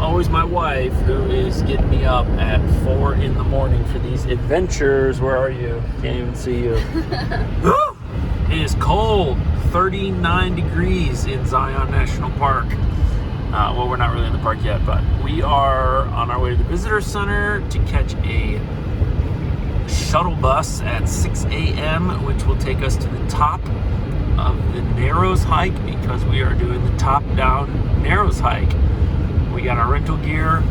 always my wife who is getting me up at 4 in the morning for these adventures. Where are you? Can't even see you. It is cold, 39 degrees in Zion National Park. Well, we're not really in the park yet, but we are on our way to the visitor center to catch a shuttle bus at 6 a.m., which will take us to the top of the Narrows hike, because we are doing the top-down Narrows hike. We got our rental gear,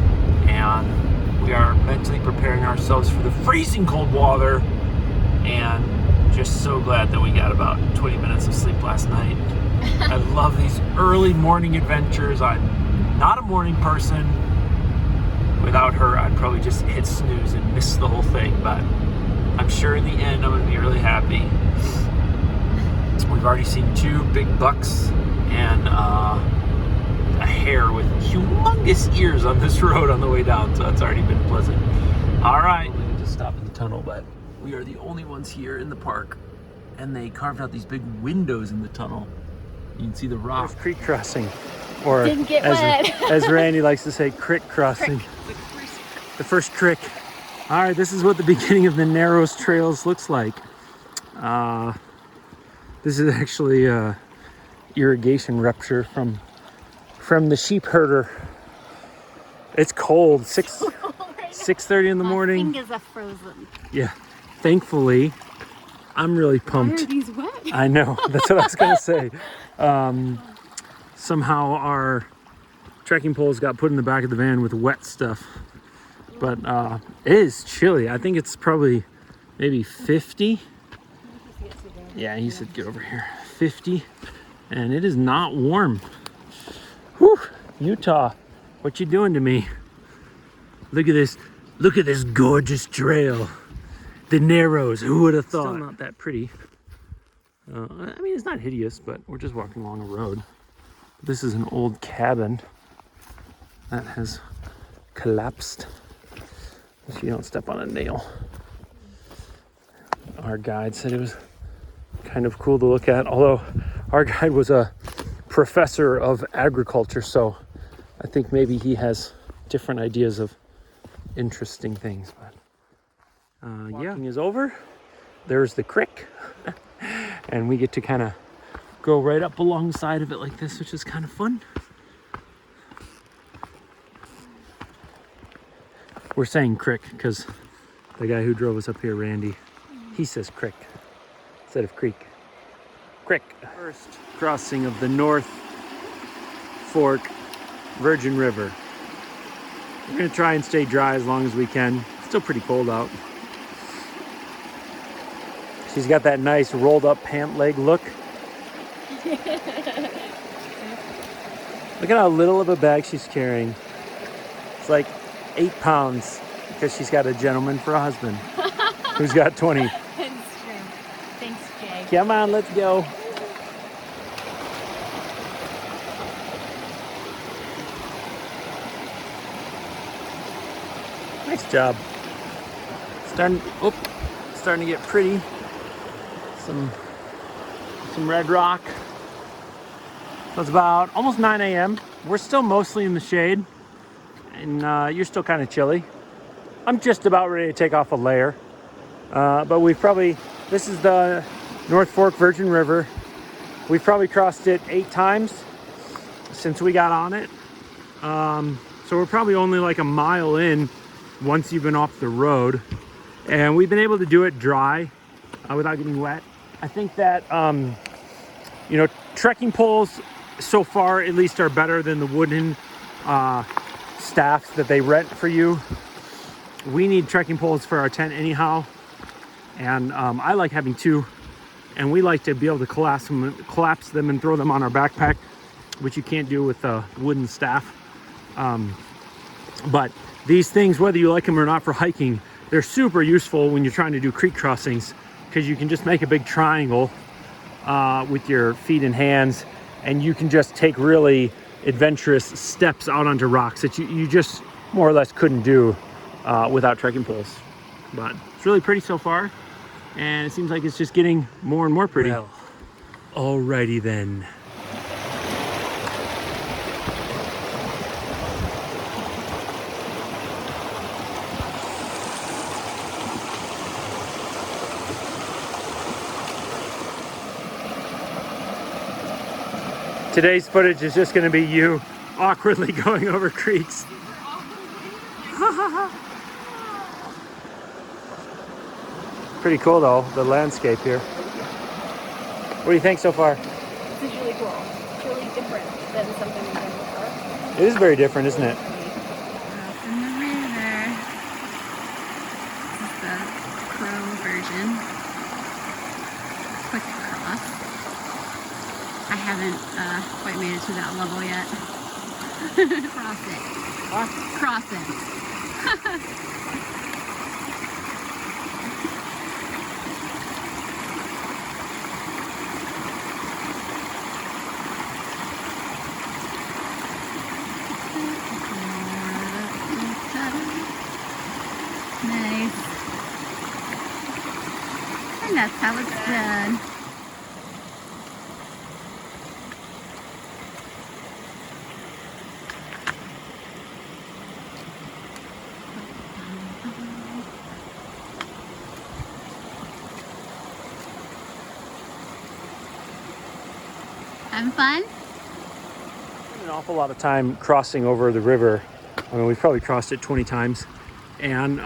and we are mentally preparing ourselves for the freezing cold water, and just so glad that we got about 20 minutes of sleep last night. I love these early morning adventures. I'm not a morning person. Without her, I'd probably just hit snooze and miss the whole thing, but I'm sure in the end I'm going to be really happy. We've already seen 2 big bucks and a hare with humongous ears on this road on the way down, so that's already been pleasant. All right, we need to stop in the tunnel, but we are the only ones here in the park, and they carved out these big windows in the tunnel. You can see the rock. There's creek crossing, or Didn't get wet. as Randy likes to say, crick crossing. The first crick. All right, this is what the beginning of the Narrows Trails looks like. This is actually irrigation rupture from the sheep herder. It's cold. 6:30 in the morning. My fingers are frozen. Yeah. Thankfully, I'm really Why pumped. are these wet? I know. That's what I was gonna say. Somehow our trekking poles got put in the back of the van with wet stuff. But it is chilly. I think it's probably maybe 50. Yeah, he said get over here. 50, and it is not warm. Whew, Utah, what you doing to me? Look at this. Look at this gorgeous trail. The Narrows. Who would have thought? Still not that pretty. I mean, it's not hideous, but we're just walking along a road. This is an old cabin that has collapsed. If you don't step on a nail. Our guide said it was kind of cool to look at, although our guide was a professor of agriculture, so I think maybe he has different ideas of interesting things. But walking is over. There's the creek, and we get to kind of go right up alongside of it like this, which is kind of fun. We're saying crick because the guy who drove us up here, Randy, he says crick instead of creek. Crick. First crossing of the North Fork Virgin River. We're gonna try and stay dry as long as we can. It's still pretty cold out. She's got that nice rolled up pant leg look. Look at how little of a bag she's carrying. It's like 8 pounds because she's got a gentleman for a husband who's got 20. That's true. Thanks, Jay. Come on, let's go. Nice job. Starting to get pretty. Some red rock. So it's about almost 9 a.m. We're still mostly in the shade, and you're still kind of chilly. I'm just about ready to take off a layer. But this is the North Fork Virgin River. We've probably crossed it 8 times since we got on it. So we're probably only like a mile in once you've been off the road. And we've been able to do it dry without getting wet. I think that, trekking poles so far at least are better than the wooden staffs that they rent for you. We need trekking poles for our tent anyhow. And I like having 2. And we like to be able to collapse them and throw them on our backpack, which you can't do with a wooden staff. But these things, whether you like them or not for hiking, they're super useful when you're trying to do creek crossings, because you can just make a big triangle with your feet and hands, and you can just take really adventurous steps out onto rocks that you just more or less couldn't do without trekking poles. But it's really pretty so far, and it seems like it's just getting more and more pretty. Well, alrighty then. Today's footage is just going to be you awkwardly going over creeks. Pretty cool though, the landscape here. What do you think so far? This is really cool. It's really different than something we've done before. It is very different, isn't it? From the river. This is the Crow version. Quick cross. I haven't quite made it to that level yet. Cross it. Cross it. Nice. And that's how it's done. Having fun? An awful lot of time crossing over the river. I mean, we've probably crossed it 20 times. And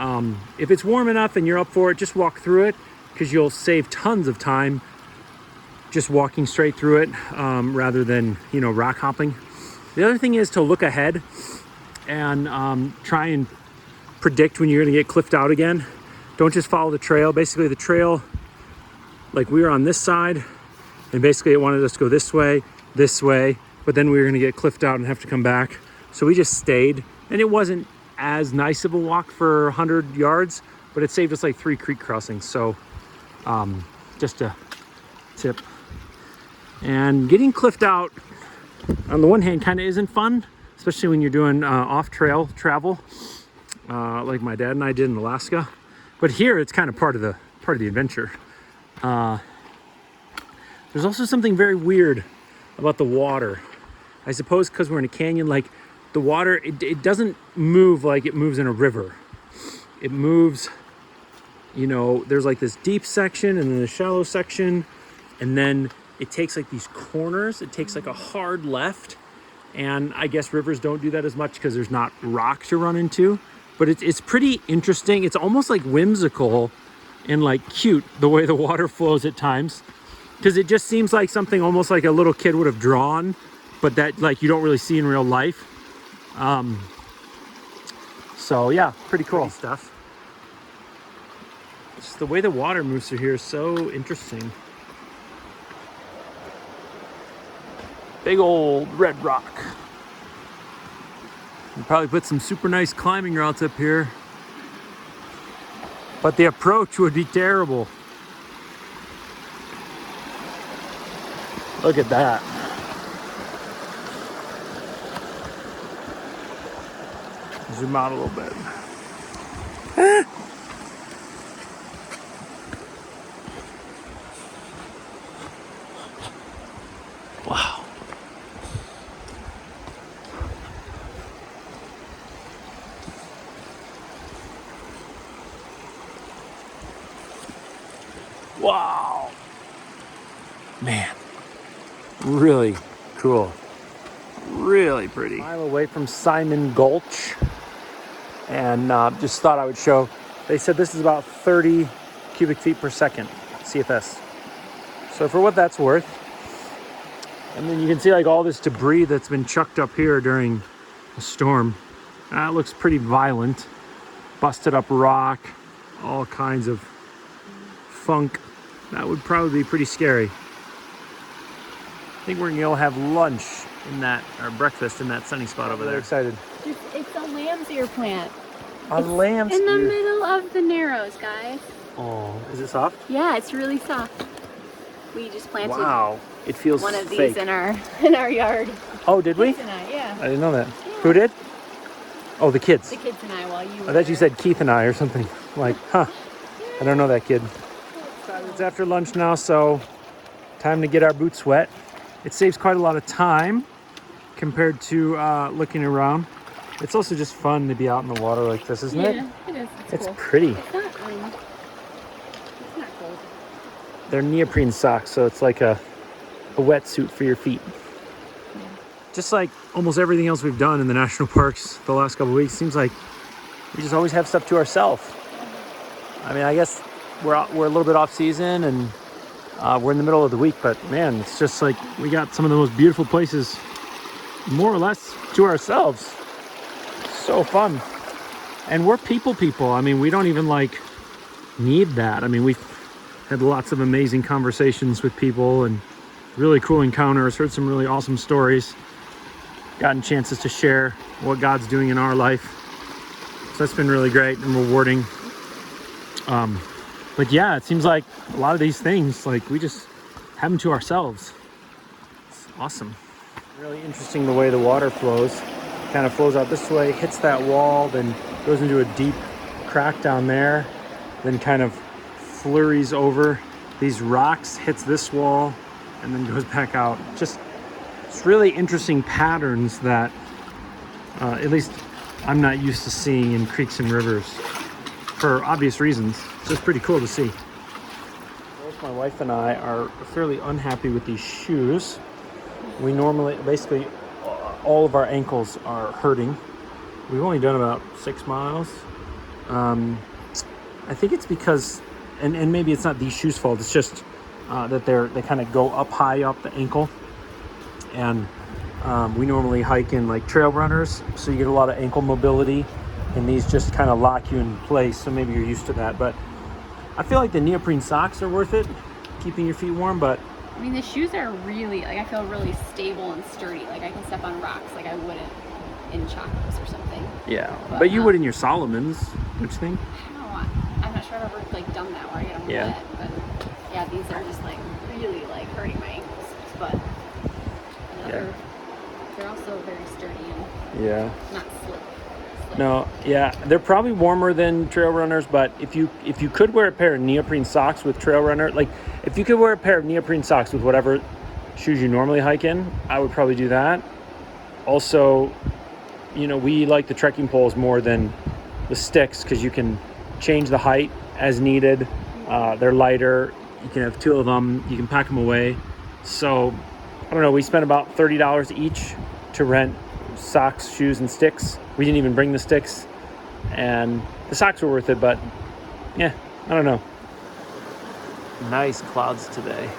if it's warm enough and you're up for it, just walk through it because you'll save tons of time just walking straight through it rather than, you know, rock hopping. The other thing is to look ahead and try and predict when you're going to get cliffed out again. Don't just follow the trail. Basically, the trail, like we were on this side, and basically it wanted us to go this way, but then we were going to get cliffed out and have to come back. So we just stayed, and it wasn't as nice of a walk for 100 yards, but it saved us like 3 creek crossings. So just a tip. And getting cliffed out on the one hand kind of isn't fun, especially when you're doing off-trail travel like my dad and I did in Alaska. But here it's kind of part of the adventure. There's also something very weird about the water. I suppose because we're in a canyon, like the water, it doesn't move like it moves in a river. It moves, you know, there's like this deep section and then a shallow section, and then it takes like these corners. It takes like a hard left, and I guess rivers don't do that as much because there's not rock to run into. But it's pretty interesting. It's almost like whimsical and like cute the way the water flows at times, because it just seems like something almost like a little kid would have drawn, but that like you don't really see in real life. So yeah, pretty cool stuff. Just the way the water moves through here is so interesting. Big old red rock. You probably put some super nice climbing routes up here, but the approach would be terrible. Look at that. Zoom out a little bit. Wow. Wow. Man. Really cool. Really pretty. A mile away from Simon Gulch. And just thought I would show. They said this is about 30 cubic feet per second, CFS. So for what that's worth. And then you can see like all this debris that's been chucked up here during a storm. That looks pretty violent. Busted up rock, all kinds of funk. That would probably be pretty scary. I think we're gonna have lunch in that, or breakfast in that sunny spot over there. Excited. It's a lamb's ear plant. A lamb's in the ear. middle of the Narrows, guys. Oh, is it soft? Yeah, it's really soft. We just planted Wow, it feels one of fake. these in our yard. Oh, did we? Keith and I, yeah. I didn't know that. Yeah. Who did? Oh, the kids. The kids and I, while you were I thought you there. said Keith and I or something. Like, huh? I don't know that kid. It's after lunch now, so time to get our boots wet. It saves quite a lot of time compared to looking around. It's also just fun to be out in the water like this, isn't it? Yeah, it is. It's cool. pretty. It's not cold. They're neoprene socks, so it's like a wetsuit for your feet. just like almost everything else we've done in the national parks the last couple of weeks, seems like we just always have stuff to ourselves. I mean, I guess we're a little bit off season and we're in the middle of the week, but man, it's just like we got some of the most beautiful places more or less to ourselves. So fun. And we're people. I mean, we don't even like need that. I mean, we've had lots of amazing conversations with people and really cool encounters, heard some really awesome stories, gotten chances to share what God's doing in our life. So that's been really great and rewarding. But yeah, it seems like a lot of these things, like we just have them to ourselves. It's awesome. Really interesting the way the water flows. Kind of flows out this way, hits that wall, then goes into a deep crack down there, then kind of flurries over these rocks, hits this wall, and then goes back out. Just, it's really interesting patterns that at least I'm not used to seeing in creeks and rivers for obvious reasons. It's just pretty cool to see. Both my wife and I are fairly unhappy with these shoes. We normally, basically, all of our ankles are hurting. We've only done about 6 miles. I think it's because, and maybe it's not these shoes' fault, it's just that they kind of go up high up the ankle. And we normally hike in like trail runners, so you get a lot of ankle mobility, and these just kind of lock you in place, so maybe you're used to that. But I feel like the neoprene socks are worth it, keeping your feet warm. But I mean, the shoes are really, like, I feel really stable and sturdy. Like, I can step on rocks like I wouldn't in Chacos or something. yeah, but you would in your Salomons, don't you think? I don't know. I'm not sure I've ever, like, done that where I get them Yeah. wet. But, yeah, these are just, like, really, like, hurting my ankles. But, they're also very sturdy and Yeah. not slip. No, yeah, they're probably warmer than trail runners, but if you could wear a pair of neoprene socks with trail runner, like if you could wear a pair of neoprene socks with whatever shoes you normally hike in, I would probably do that. Also, you know, we like the trekking poles more than the sticks because you can change the height as needed. They're lighter. You can have 2 of them. You can pack them away. So, I don't know, we spent about $30 each to rent socks, shoes, and sticks. We didn't even bring the sticks, and the socks were worth it, but yeah, I don't know. Nice clouds today.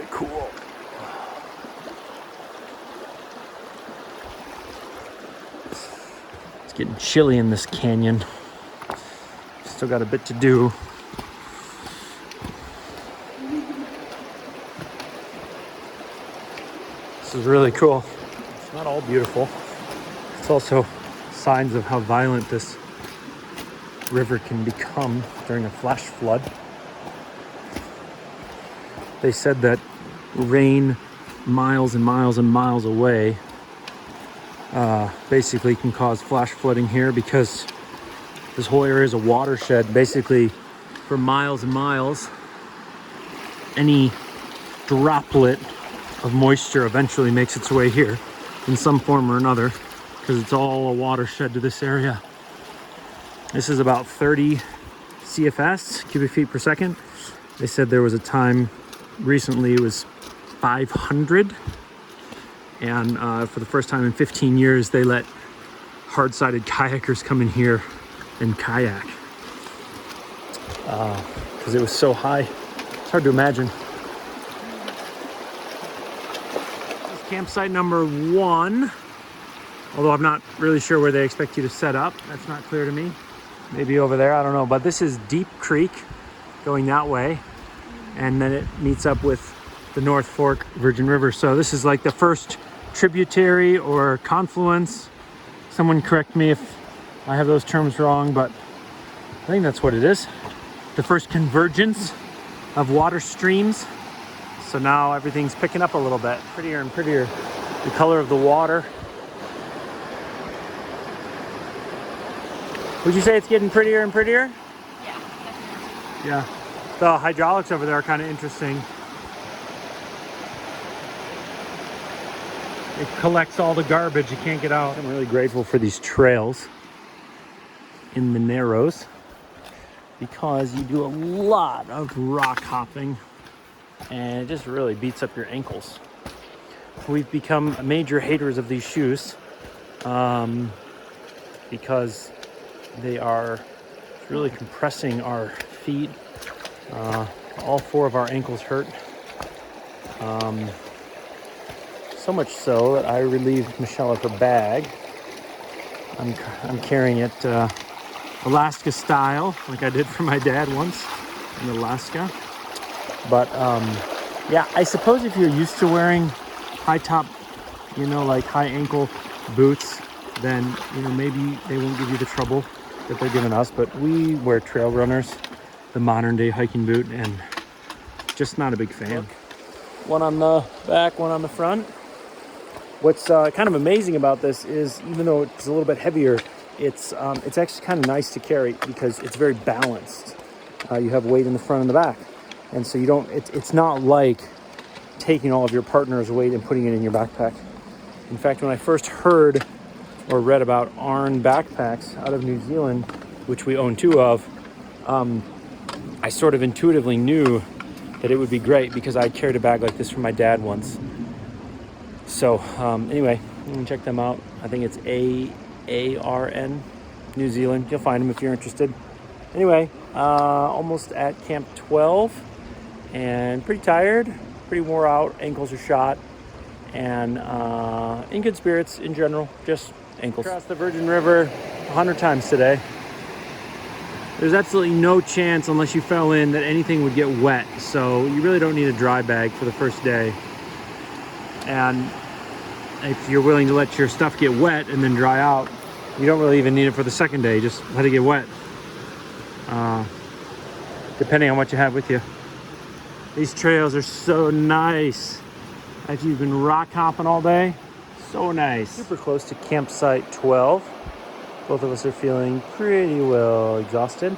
Cool. It's getting chilly in this canyon. Still got a bit to do. This is really cool. It's not all beautiful. It's also signs of how violent this river can become during a flash flood. They said that rain miles and miles and miles away basically can cause flash flooding here, because this whole area is a watershed. Basically, for miles and miles, any droplet of moisture eventually makes its way here in some form or another, because it's all a watershed to this area. This is about 30 CFS, cubic feet per second. They said there was a time recently it was 500, and for the first time in 15 years they let hard-sided kayakers come in here and kayak because it was so high. It's hard to imagine. This is campsite number 1, although I'm not really sure where they expect you to set up. That's not clear to me. Maybe over there, I don't know. But this is Deep Creek going that way, and then it meets up with the North Fork Virgin River. So this is like the first tributary or confluence. Someone correct me if I have those terms wrong, but I think that's what it is. The first convergence of water streams. So now everything's picking up a little bit. Prettier and prettier. The color of the water. Would you say it's getting prettier and prettier? Yeah, definitely. Yeah. The hydraulics over there are kind of interesting. It collects all the garbage you can't get out. I'm really grateful for these trails in the Narrows, because you do a lot of rock hopping and it just really beats up your ankles. We've become major haters of these shoes because they are really compressing our feet. All 4 of our ankles hurt. So much so that I relieved Michelle of her bag. I'm carrying it Alaska style, like I did for my dad once in Alaska. But yeah, I suppose if you're used to wearing high top, like high ankle boots, then maybe they won't give you the trouble that they're giving us. But we wear trail runners, the modern day hiking boot, and just not a big fan. One on the back, one on the front. What's kind of amazing about this is, even though it's a little bit heavier, it's actually kind of nice to carry because it's very balanced. You have weight in the front and the back, and so you don't. It's not like taking all of your partner's weight and putting it in your backpack. In fact, when I first heard or read about Arn backpacks out of New Zealand, which we own 2 of, I sort of intuitively knew that it would be great because I carried a bag like this for my dad once. So anyway, you can check them out. I think it's AARN New Zealand. You'll find them if you're interested. Anyway, almost at Camp 12 and pretty tired, pretty wore out. Ankles are shot, and in good spirits in general, just ankles. Across the Virgin River 100 times today. There's absolutely no chance, unless you fell in, that anything would get wet. So you really don't need a dry bag for the first day. And if you're willing to let your stuff get wet and then dry out, you don't really even need it for the second day. Just let it get wet, depending on what you have with you. These trails are so nice. After you've been rock hopping all day, so nice. Super close to campsite 12. Both of us are feeling pretty well exhausted,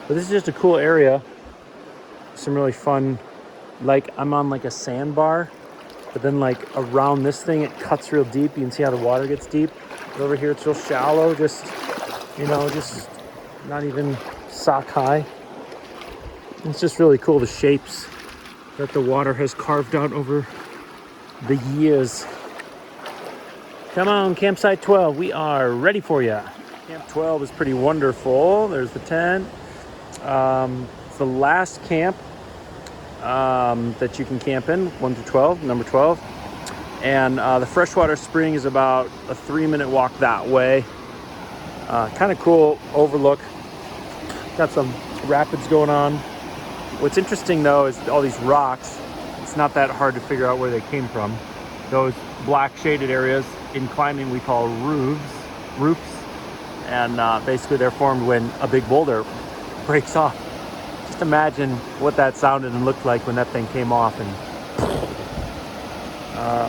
but this is just a cool area. Some really fun, like I'm on like a sandbar, but then like around this thing, it cuts real deep. You can see how the water gets deep. But over here, it's real shallow, just not even sock high. It's just really cool, the shapes that the water has carved out over the years. Come on, campsite 12, we are ready for you. Camp 12 is pretty wonderful. There's the tent. It's the last camp that you can camp in, 1 through 12, number 12. And the freshwater spring is about a 3-minute walk that way. Kind of cool overlook. Got some rapids going on. What's interesting though is all these rocks. It's not that hard to figure out where they came from. Those black shaded areas in climbing we call roofs. And basically they're formed when a big boulder breaks off. Just imagine what that sounded and looked like when that thing came off. And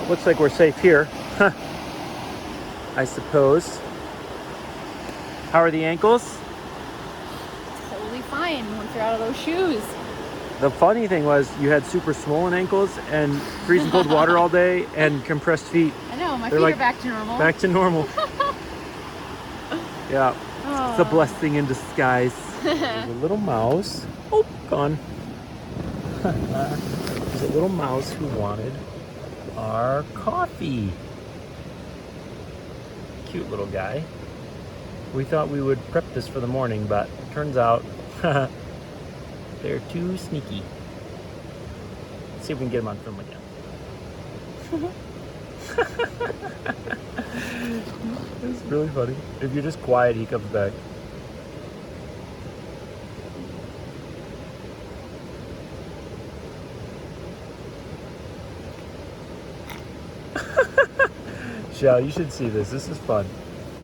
looks like we're safe here, I suppose. How are the ankles? Totally fine once you're out of those shoes. The funny thing was you had super swollen ankles and freezing cold water all day and compressed feet. I know, my They're feet like are back to normal. Back to normal. Yeah, it's a Oh. blessing in disguise. There's a little mouse. Oh, gone. There's a little mouse who wanted our coffee. Cute little guy. We thought we would prep this for the morning, but turns out they're too sneaky. Let's see if we can get them on film again. It's really funny. If you're just quiet, he comes back. Shell, you should see this. This is fun.